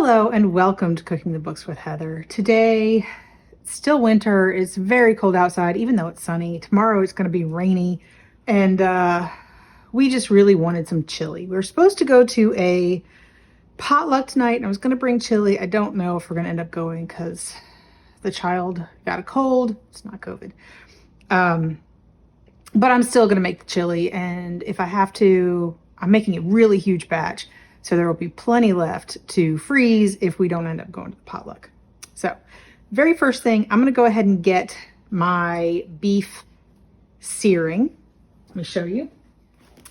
Hello and welcome to Cooking the Books with Heather. Today, it's still winter. It's very cold outside, even though it's sunny. Tomorrow it's going to be rainy. And we just really wanted some chili. We were supposed to go to a potluck tonight and I was going to bring chili. I don't know if we're going to end up going because the child got a cold. It's not COVID. But I'm still going to make the chili. And if I have to, I'm making a really huge batch. So there will be plenty left to freeze if we don't end up going to the potluck. So very first thing, I'm going to go ahead and get my beef searing. Let me show you.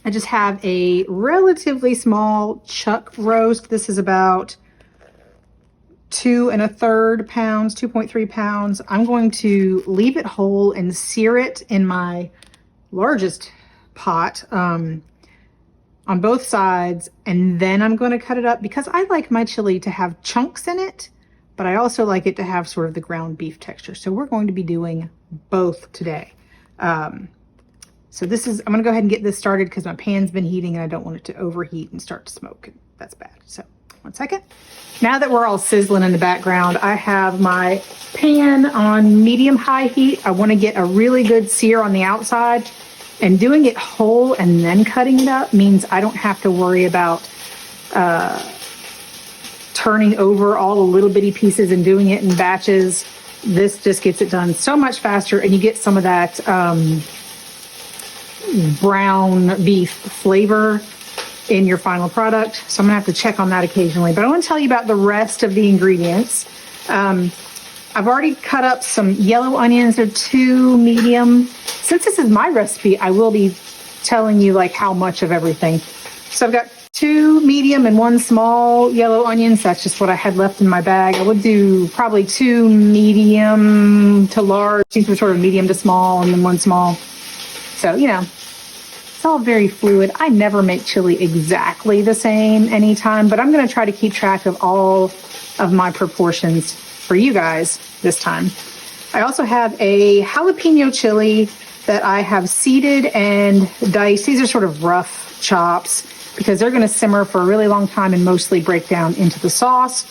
I just have a relatively small chuck roast. This is about 2 1/3 pounds, 2.3 pounds. I'm going to leave it whole and sear it in my largest pot on both sides, and then I'm going to cut it up because I like my chili to have chunks in it, but I also like it to have sort of the ground beef texture. So we're going to be doing both today. So this is, I'm going to go ahead and get this started because my pan's been heating and I don't want it to overheat and start to smoke. That's bad. So 1 second. Now that we're all sizzling in the background, I have my pan on medium-high heat. I want to get a really good sear on the outside. And doing it whole and then cutting it up means I don't have to worry about turning over all the little bitty pieces and doing it in batches. This just gets it done so much faster, and you get some of that brown beef flavor in your final product. So I'm gonna have to check on that occasionally. But I want to tell you about the rest of the ingredients. I've already cut up some yellow onions. They're 2 medium. Since this is my recipe, I will be telling you like how much of everything. So I've got 2 medium and 1 small yellow onions. That's just what I had left in my bag. I would do probably 2 medium to large. These were sort of medium to small and then 1 small. So, you know, it's all very fluid. I never make chili exactly the same anytime, but I'm going to try to keep track of all of my proportions for you guys this time. I also have a jalapeno chili that I have seeded and diced. These are sort of rough chops because they're going to simmer for a really long time and mostly break down into the sauce.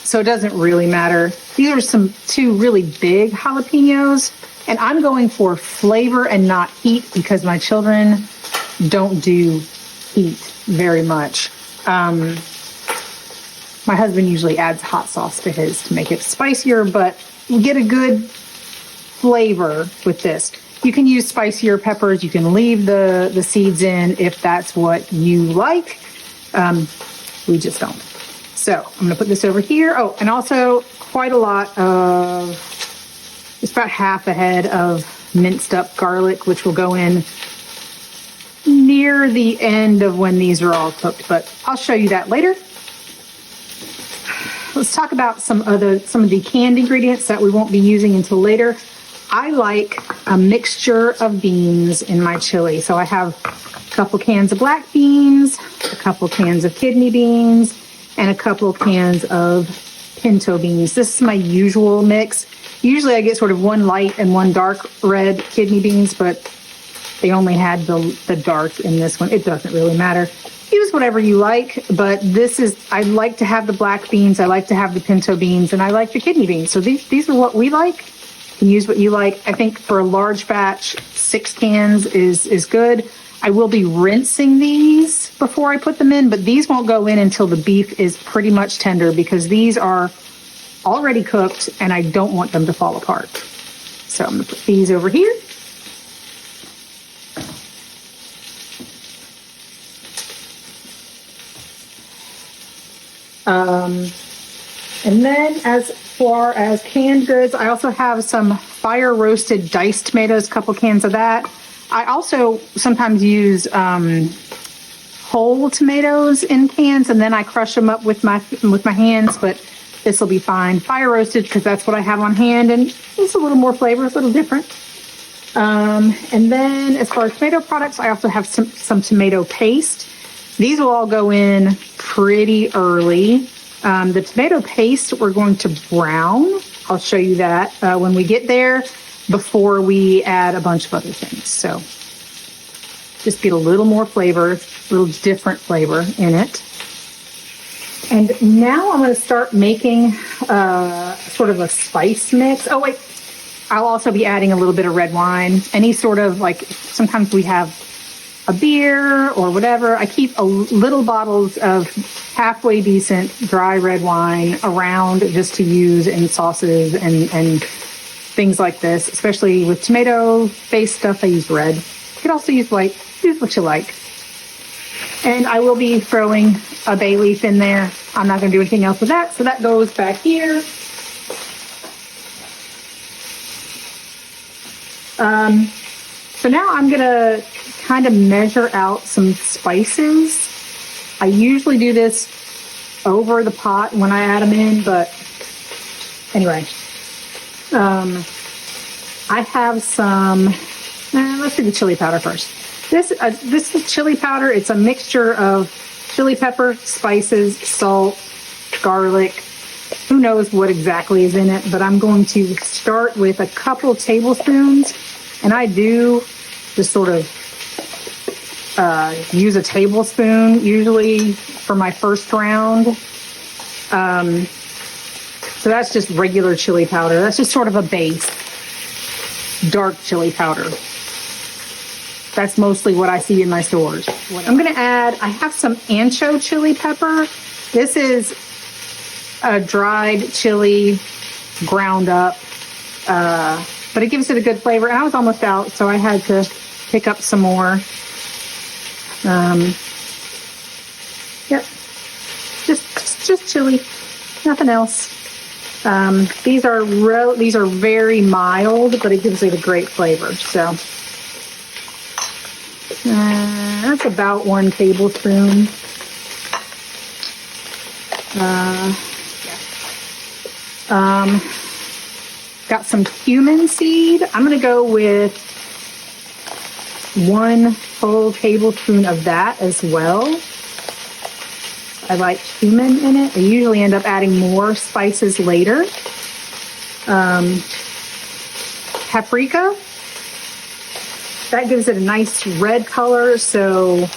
So it doesn't really matter. These are 2 really big jalapenos, and I'm going for flavor and not heat because my children don't do heat very much. My husband usually adds hot sauce to his to make it spicier, but you get a good flavor with this. You can use spicier peppers. You can leave the seeds in if that's what you like. We just don't. So I'm going to put this over here. Oh, and also quite a lot of, it's about half a head of minced up garlic, which will go in near the end of when these are all cooked, but I'll show you that later. Let's talk about some of the canned ingredients that we won't be using until later. I like a mixture of beans in my chili. So I have a couple cans of black beans, a couple cans of kidney beans, and a couple cans of pinto beans. This is my usual mix. Usually I get sort of 1 light and 1 dark red kidney beans, but they only had the dark in this one. It doesn't really matter. Use whatever you like, but I like to have the black beans, I like to have the pinto beans, and I like the kidney beans. So these are what we like. You can use what you like. I think for a large batch, 6 cans is good. I will be rinsing these before I put them in, but these won't go in until the beef is pretty much tender because these are already cooked and I don't want them to fall apart. So I'm gonna put these over here. And then as far as canned goods, I also have some fire roasted diced tomatoes, a couple cans of that. I also sometimes use whole tomatoes in cans, and then I crush them up with my hands, but this will be fine. Fire roasted because that's what I have on hand, and it's a little more flavor, it's a little different. And then as far as tomato products, I also have some tomato paste. These will all go in pretty early. The tomato paste we're going to brown. I'll show you that when we get there before we add a bunch of other things. So just get a little more flavor, a little different flavor in it. And now I'm going to start making sort of a spice mix. Oh, wait. I'll also be adding a little bit of red wine. Any sort of, like, sometimes we have a beer or whatever. I keep little bottles of halfway decent dry red wine around just to use in sauces and things like this, especially with tomato-based stuff. I use red. You could also use white. Use what you like. And I will be throwing a bay leaf in there. I'm not going to do anything else with that, so that goes back here. So now I'm going to kind of measure out some spices. I usually do this over the pot when I add them in, but anyway. I have some, let's do the chili powder first. This is chili powder. It's a mixture of chili pepper, spices, salt, garlic. Who knows what exactly is in it, but I'm going to start with a couple tablespoons, and I do just sort of use a tablespoon usually for my first round. So that's just regular chili powder. That's just sort of a base, dark chili powder. That's mostly what I see in my stores. I'm going to add, I have some ancho chili pepper. This is a dried chili ground up, but it gives it a good flavor. And I was almost out, so I had to pick up some more. Yep, just chili, nothing else. These are very mild, but it gives it a great flavor. So that's about 1 tablespoon. Got some cumin seed. I'm going to go with 1 full tablespoon of that as well. I like cumin in it. I usually end up adding more spices later. Paprika. That gives it a nice red color. So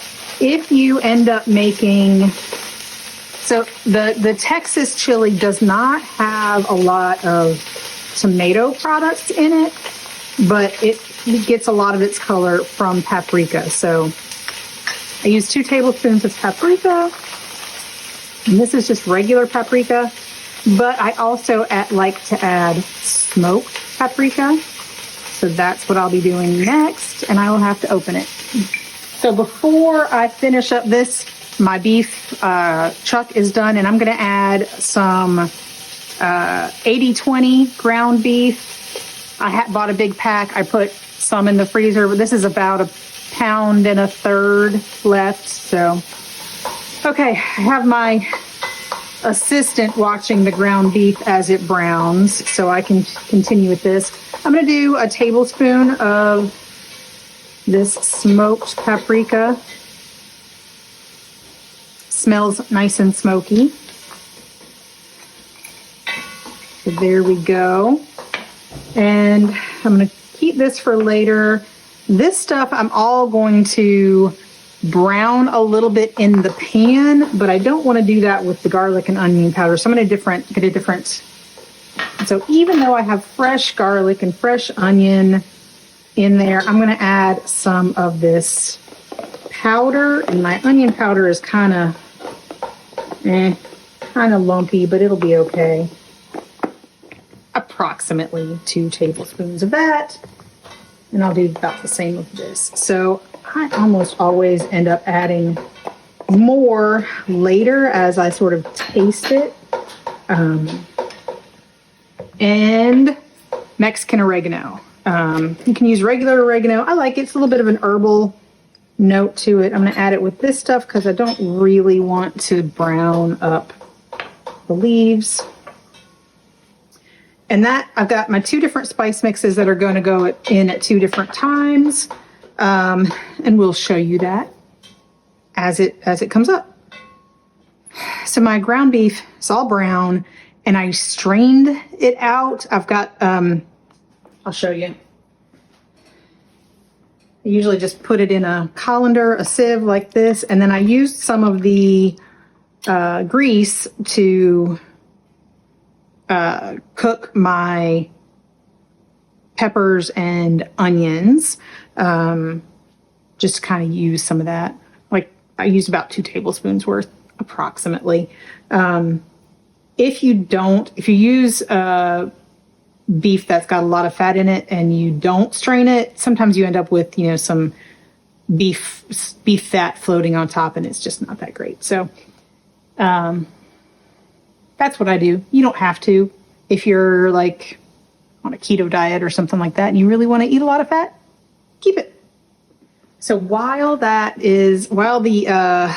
if you end up making, so the Texas chili does not have a lot of tomato products in it, but it gets a lot of its color from paprika. So I use 2 tablespoons of paprika, and this is just regular paprika, but I also like to add smoked paprika. So that's what I'll be doing next, and I will have to open it. So before I finish up this, my beef chuck is done, and I'm going to add some 80-20 ground beef. I bought a big pack. I put some in the freezer, but this is about 1.33 pounds left. So, okay, I have my assistant watching the ground beef as it browns, so I can continue with this. I'm going to do a tablespoon of this smoked paprika. Smells nice and smoky. So there we go. And I'm going to keep this for later. This stuff I'm all going to brown a little bit in the pan, but I don't want to do that with the garlic and onion powder. So I'm going to get a different. So even though I have fresh garlic and fresh onion in there, I'm going to add some of this powder, and my onion powder is kind of lumpy, but it'll be okay. Approximately 2 tablespoons of that, and I'll do about the same of this. So I almost always end up adding more later as I sort of taste it. And Mexican oregano. You can use regular oregano. I like it. It's a little bit of an herbal note to it. I'm going to add it with this stuff because I don't really want to brown up the leaves. And that, I've got my 2 different spice mixes that are going to go in at 2 different times. And we'll show you that as it comes up. So my ground beef is all brown, and I strained it out. I've got, I'll show you. I usually just put it in a colander, a sieve like this, and then I used some of the grease to cook my peppers and onions. Just to kind of use some of that. Like I used about 2 tablespoons worth approximately. If you use beef that's got a lot of fat in it and you don't strain it, sometimes you end up with, some beef fat floating on top, and it's just not that great. So that's what I do. You don't have to. If you're like on a keto diet or something like that and you really want to eat a lot of fat, keep it. So while the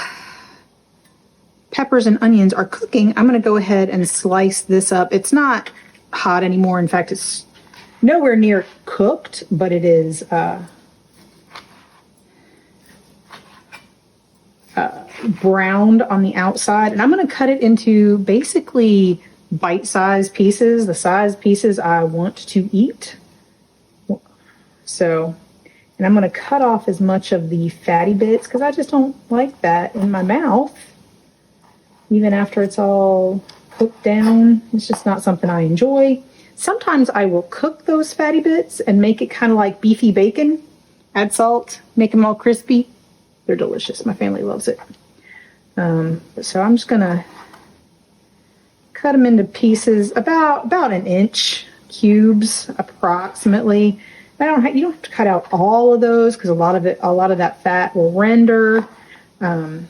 peppers and onions are cooking, I'm going to go ahead and slice this up. It's not hot anymore. In fact, it's nowhere near cooked, but it is browned on the outside. And I'm going to cut it into basically bite-sized pieces, the size pieces I want to eat. So, and I'm going to cut off as much of the fatty bits because I just don't like that in my mouth. Even after it's all cooked down, it's just not something I enjoy. Sometimes I will cook those fatty bits and make it kind of like beefy bacon. Add salt, make them all crispy. They're delicious. My family loves it. So I'm just going to cut them into pieces about an inch, cubes approximately. You don't have to cut out all of those because a lot of that fat will render and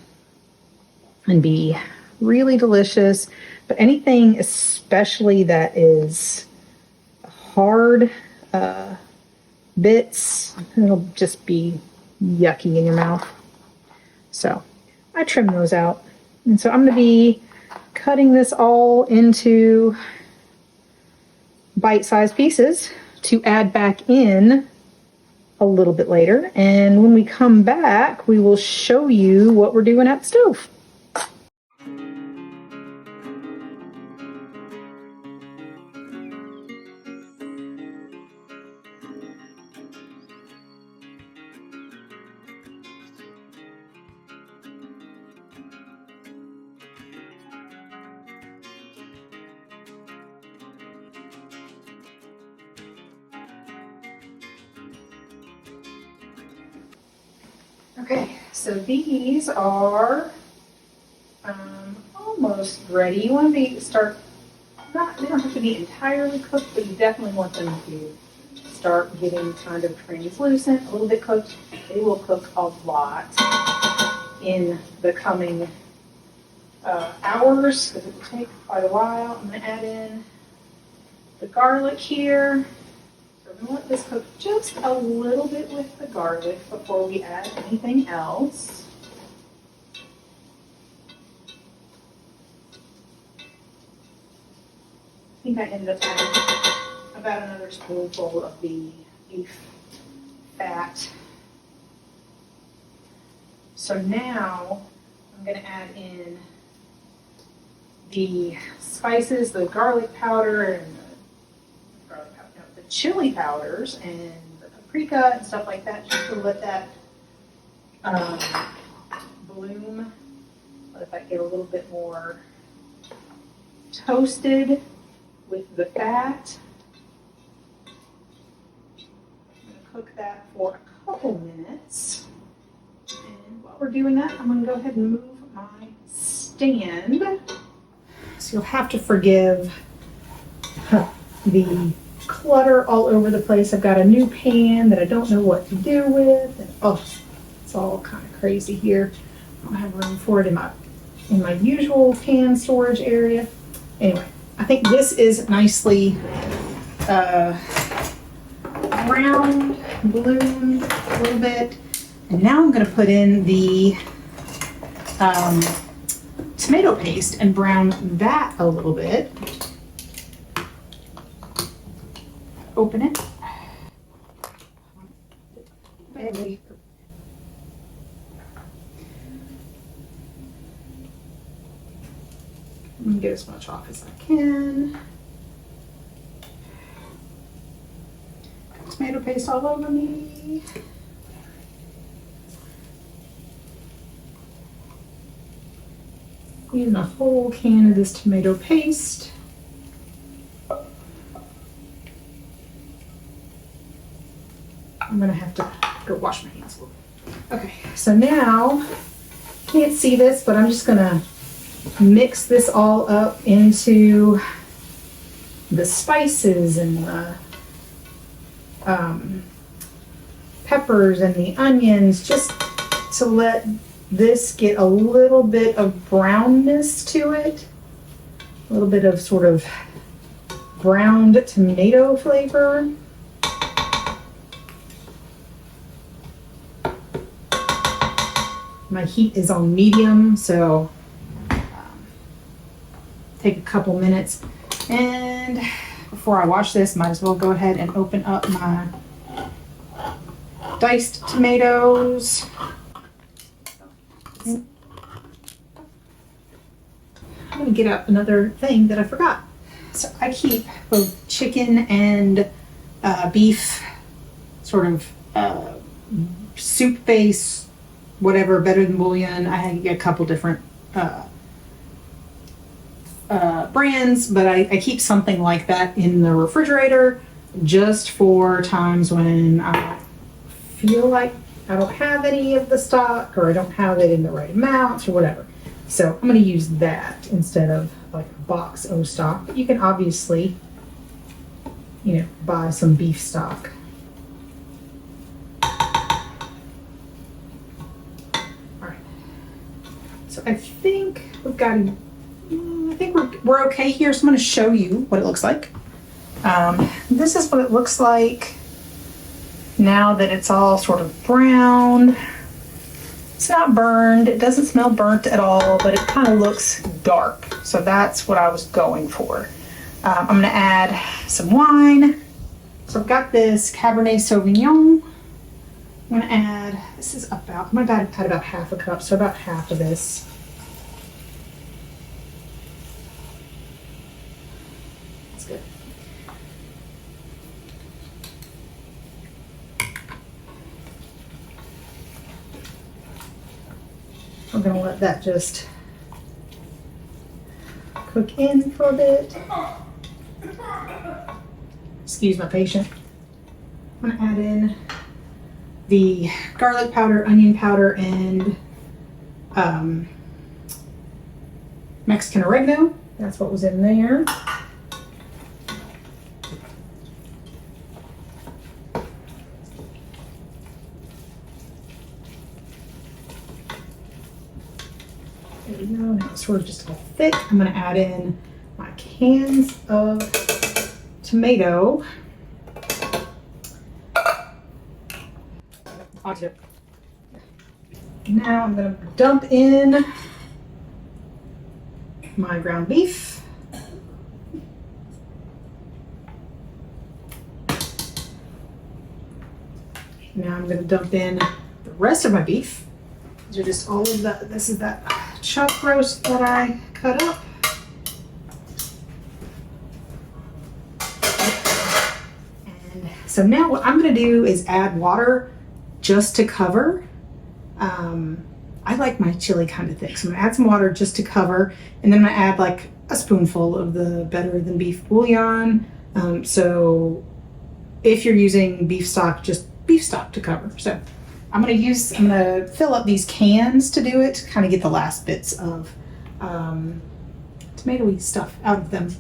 be really delicious. But anything especially that is hard bits, it'll just be yucky in your mouth. So I trim those out. And so I'm going to be cutting this all into bite-sized pieces to add back in a little bit later. And when we come back, we will show you what we're doing at the stove. Okay, so these are almost ready. You want to they don't have to be entirely cooked, but you definitely want them to start getting kind of translucent, a little bit cooked. They will cook a lot in the coming hours, because it will take quite a while. I'm going to add in the garlic here. So I'm going to let this cook just a little bit with the garlic before we add anything else. I think I ended up adding about another spoonful of the beef fat. So now I'm going to add in the spices, the garlic powder and the chili powders and the paprika and stuff like that, just to let that bloom, let that get a little bit more toasted with the fat. I'm going to cook that for a couple minutes. And while we're doing that, I'm going to go ahead and move my stand. So you'll have to forgive the clutter all over the place. I've got a new pan that I don't know what to do with. And, it's all kind of crazy here. I don't have room for it in my usual pan storage area. Anyway, I think this is nicely browned, bloomed a little bit. And now I'm going to put in the tomato paste and brown that a little bit. Open it. Barely. I'm going to get as much off as I can. Got tomato paste all over me. Using a whole can of this tomato paste. I'm gonna have to go wash my hands a little. Okay, so now, can't see this, but I'm just gonna mix this all up into the spices and the peppers and the onions, just to let this get a little bit of brownness to it. A little bit of sort of browned tomato flavor. My heat is on medium, so take a couple minutes. And before I wash this, might as well go ahead and open up my diced tomatoes. I'm gonna get up another thing that I forgot. So I keep both chicken and beef, sort of soup base, whatever, better than bouillon. I get a couple different brands, but I keep something like that in the refrigerator just for times when I feel like I don't have any of the stock, or I don't have it in the right amounts or whatever. So I'm going to use that instead of like a box O stock. But you can obviously, buy some beef stock. So I think we're okay here. So I'm going to show you what it looks like. This is what it looks like now that it's all sort of browned. It's not burned. It doesn't smell burnt at all, but it kind of looks dark. So that's what I was going for. I'm going to add some wine. So I've got this Cabernet Sauvignon. I'm going to add, this is about, my bad, I've had about half a cup, so about half of this. That's good. We're going to let that just cook in for a bit. Excuse my patient. I'm going to add in the garlic powder, onion powder, and Mexican oregano. That's what was in there. There we go. Now it's sort of just all thick. I'm going to add in my cans of tomato. Now I'm going to dump in my ground beef. Now I'm going to dump in the rest of my beef. These are just all of that. This is that chuck roast that I cut up. And so now what I'm going to do is add water just to cover. I like my chili kind of thick, so I'm gonna add some water just to cover, and then I'm gonna add like a spoonful of the better than beef bouillon. So if you're using beef stock, just beef stock to cover. So I'm gonna fill up these cans to do it, to kind of get the last bits of tomatoey stuff out of them.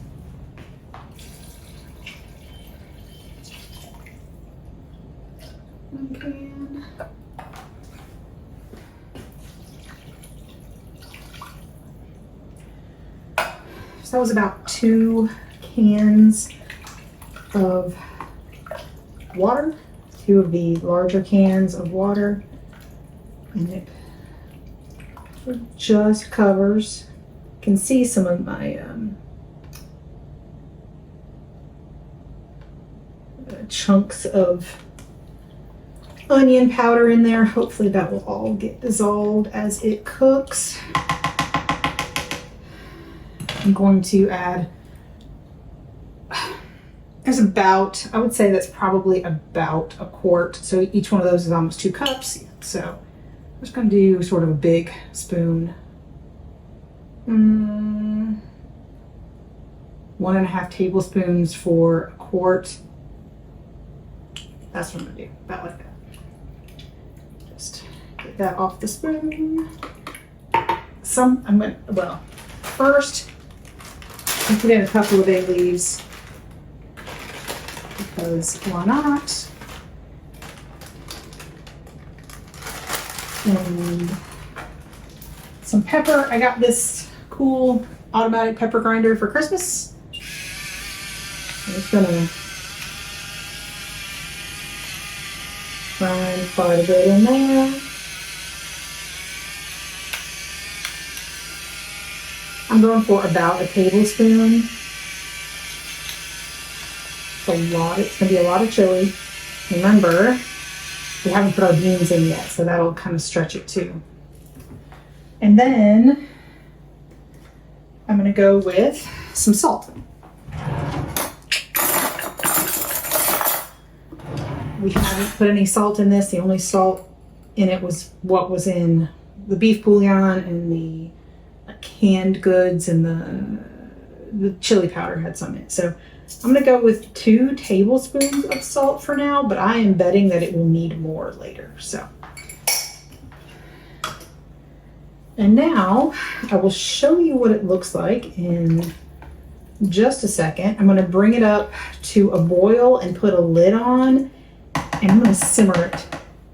Okay. So that was about 2 cans of water, 2 of the larger cans of water, and it just covers. You can see some of my chunks of onion powder in there. Hopefully that will all get dissolved as it cooks. I'm going to add, there's about, I would say that's probably about a quart. So each one of those is almost 2 cups. So I'm just going to do sort of a big spoon 1.5 tablespoons for a quart. That's what I'm gonna do, about like that. Just get that off the spoon. First, I put in a couple of bay leaves because why not? And some pepper. I got this cool automatic pepper grinder for Christmas. I'm just gonna find quite a bit in there. I'm going for about a tablespoon. It's gonna be a lot of chili. Remember, we haven't put our beans in yet, so that'll kind of stretch it too. And then I'm gonna go with some salt. We haven't put any salt in this. The only salt in it was what was in the beef bouillon and the canned goods, and the chili powder had some in it. So I'm gonna go with 2 tablespoons of salt for now, but I am betting that it will need more later. So, and now I will show you what it looks like in just a second. I'm gonna bring it up to a boil and put a lid on, and I'm gonna simmer it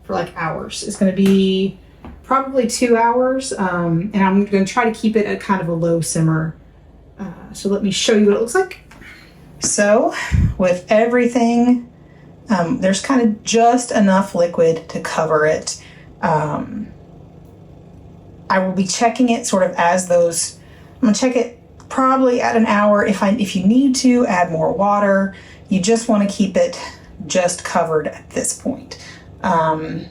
for like hours. It's gonna be probably 2 hours, and I'm gonna try to keep it at kind of a low simmer. So let me show you what it looks like. So with everything, there's kind of just enough liquid to cover it. I will be checking it sort of as those, I'm gonna check it probably at an hour. If you need to add more water, you just wanna keep it just covered at this point. And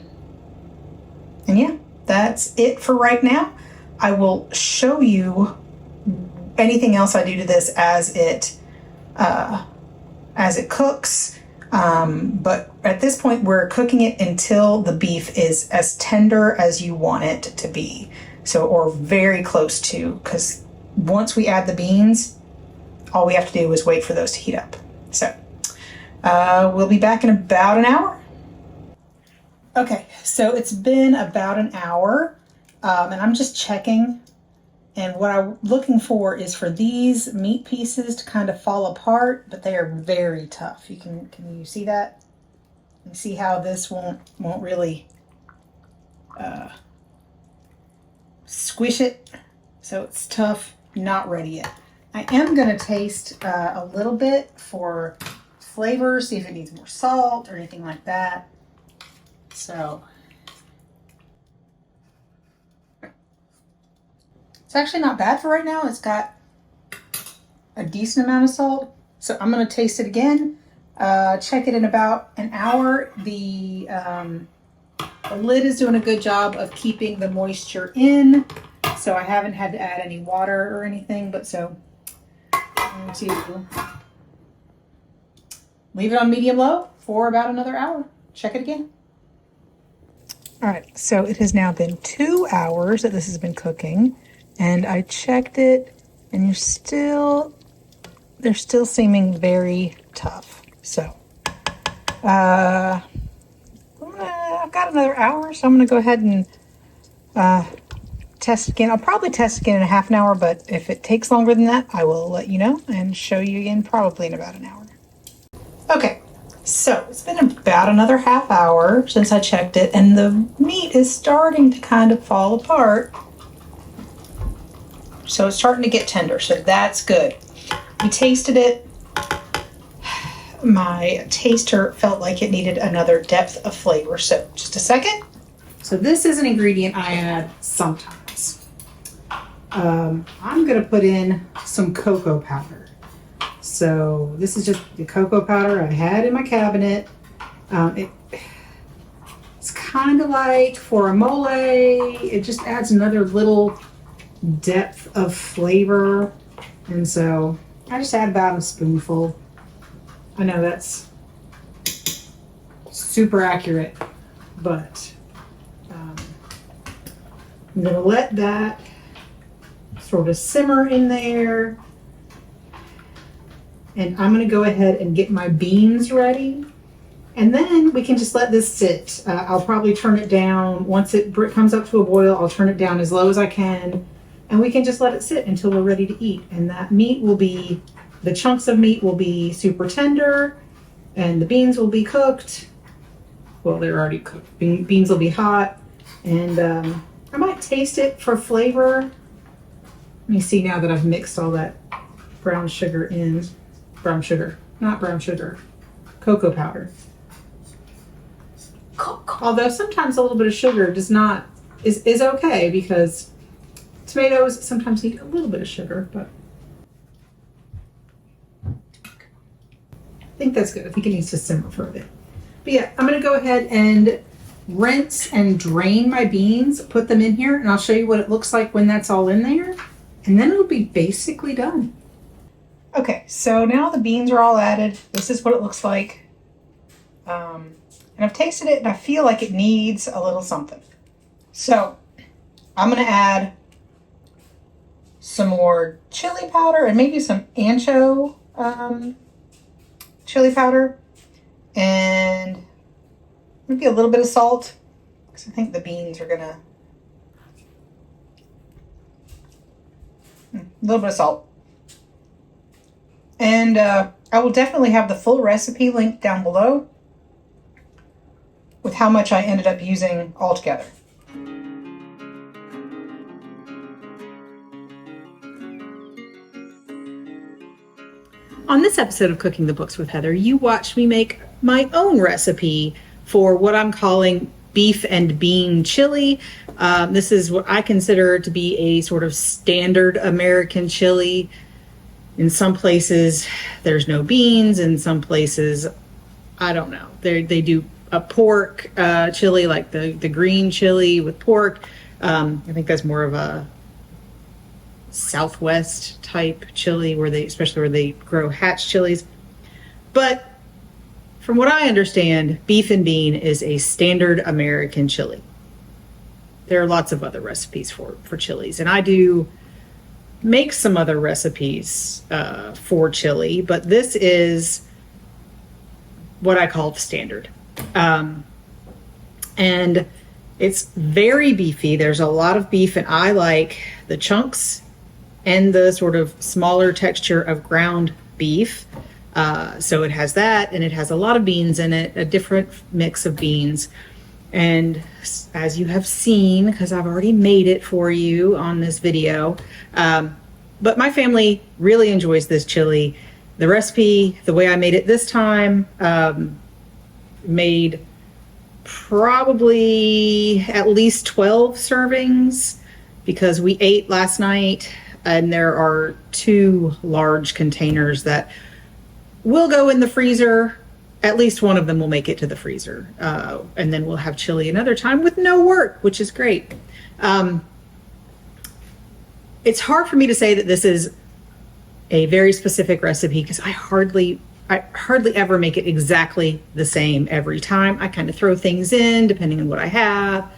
yeah, that's it for right now. I will show you anything else I do to this as it cooks. But at this point, we're cooking it until the beef is as tender as you want it to be. So, or very close to, because once we add the beans, all we have to do is wait for those to heat up. So, we'll be back in about an hour. Okay, so it's been about an hour, and I'm just checking. And what I'm looking for is for these meat pieces to kind of fall apart, but they are very tough. Can you see that? You see how this won't really squish it? So it's tough, not ready yet. I am gonna taste a little bit for flavor, see if it needs more salt or anything like that. So it's actually not bad for right now. It's got a decent amount of salt. So I'm gonna taste it again. Check it in about an hour. The lid is doing a good job of keeping the moisture in. So I haven't had to add any water or anything, but so I'm going to leave it on medium low for about another hour. Check it again. All right, so it has now been 2 hours that this has been cooking, and I checked it, and they're still seeming very tough. So, I've got another hour, so I'm gonna go ahead and test again. I'll probably test again in a half an hour, but if it takes longer than that, I will let you know and show you again probably in about an hour. Okay. So it's been about another half hour since I checked it, and the meat is starting to kind of fall apart. So it's starting to get tender, so that's good. We tasted it. My taster felt like it needed another depth of flavor. So just a second. So this is an ingredient I add sometimes. I'm gonna put in some cocoa powder. So this is just the cocoa powder I had in my cabinet. It's kind of like for a mole. It just adds another little depth of flavor. And so I just add about a spoonful. I know that's super accurate, but I'm gonna let that sort of simmer in there. And I'm gonna go ahead and get my beans ready. And then we can just let this sit. I'll probably turn it down. Once it comes up to a boil, I'll turn it down as low as I can. And we can just let it sit until we're ready to eat. And that meat will be, the chunks of meat will be super tender, and the beans will be cooked. Well, they're already cooked. Beans will be hot. And I might taste it for flavor. Let me see now that I've mixed all that brown sugar in. Brown sugar, not brown sugar, cocoa powder. Although sometimes a little bit of sugar is okay, because tomatoes sometimes need a little bit of sugar, but I think that's good. I think it needs to simmer for a bit. But yeah, I'm gonna go ahead and rinse and drain my beans, put them in here, and I'll show you what it looks like when that's all in there, and then it'll be basically done. Okay, so now the beans are all added. This is what it looks like. And I've tasted it and I feel like it needs a little something. So I'm gonna add some more chili powder and maybe some ancho chili powder, and maybe a little bit of salt, because I think the beans are gonna, a little bit of salt. And I will definitely have the full recipe linked down below with how much I ended up using altogether. On this episode of Cooking the Books with Heather, you watched me make my own recipe for what I'm calling beef and bean chili. This is what I consider to be a sort of standard American chili. In some places, there's no beans. In some places, I don't know. They do a pork chili, like the green chili with pork. I think that's more of a Southwest type chili, especially where they grow hatch chilies. But from what I understand, beef and bean is a standard American chili. There are lots of other recipes for chilies, and I do make some other recipes for chili, but this is what I call the standard. And it's very beefy. There's a lot of beef, and I like the chunks and the sort of smaller texture of ground beef. So it has that, and it has a lot of beans in it, a different mix of beans. And as you have seen, because I've already made it for you on this video, but my family really enjoys this chili. The recipe, the way I made it this time, made probably at least 12 servings, because we ate last night, and there are 2 large containers that will go in the freezer. At least one of them will make it to the freezer. And then we'll have chili another time with no work, which is great. It's hard for me to say that this is a very specific recipe, because I hardly ever make it exactly the same every time. I kind of throw things in depending on what I have.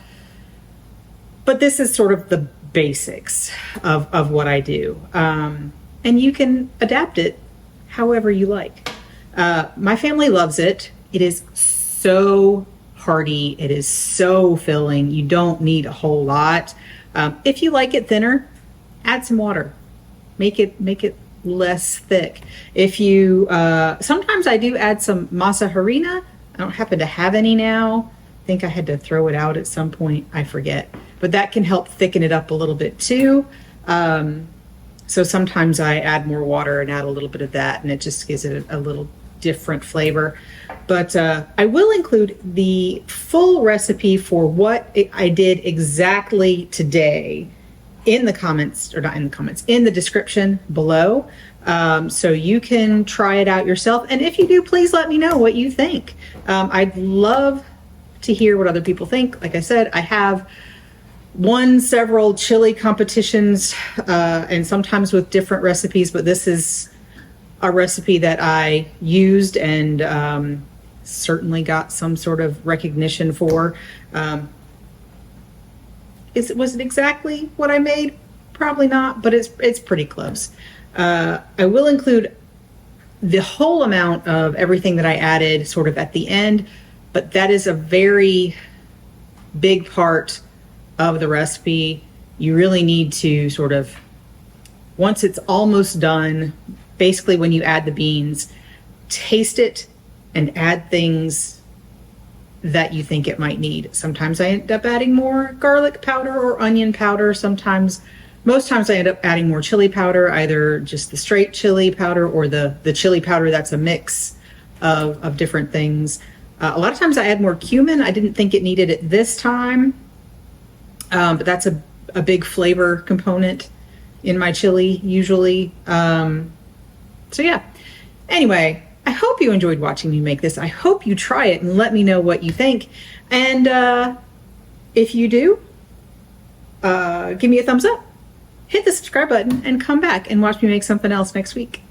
But this is sort of the basics of what I do. And you can adapt it however you like. My family loves it. It is so hearty. It is so filling. You don't need a whole lot. If you like it thinner, add some water. Make it less thick. If you sometimes I do add some masa harina. I don't happen to have any now. I think I had to throw it out at some point. I forget. But that can help thicken it up a little bit too. So sometimes I add more water and add a little bit of that, and it just gives it a little different flavor. But I will include the full recipe for what I did exactly today in the comments, or not in the comments, in the description below. So you can try it out yourself. And if you do, please let me know what you think. I'd love to hear what other people think. Like I said, I have won several chili competitions, and sometimes with different recipes, but this is a recipe that I used and certainly got some sort of recognition for. Was it exactly what I made? Probably not, but it's pretty close. I will include the whole amount of everything that I added sort of at the end, but that is a very big part of the recipe. You really need to sort of, once it's almost done, basically when you add the beans, taste it and add things that you think it might need. Sometimes I end up adding more garlic powder or onion powder. Most times I end up adding more chili powder, either just the straight chili powder or the chili powder that's a mix of different things. A lot of times I add more cumin. I didn't think it needed it this time, but that's a big flavor component in my chili usually. So yeah, anyway, I hope you enjoyed watching me make this. I hope you try it and let me know what you think. And if you do, give me a thumbs up, hit the subscribe button, and come back and watch me make something else next week.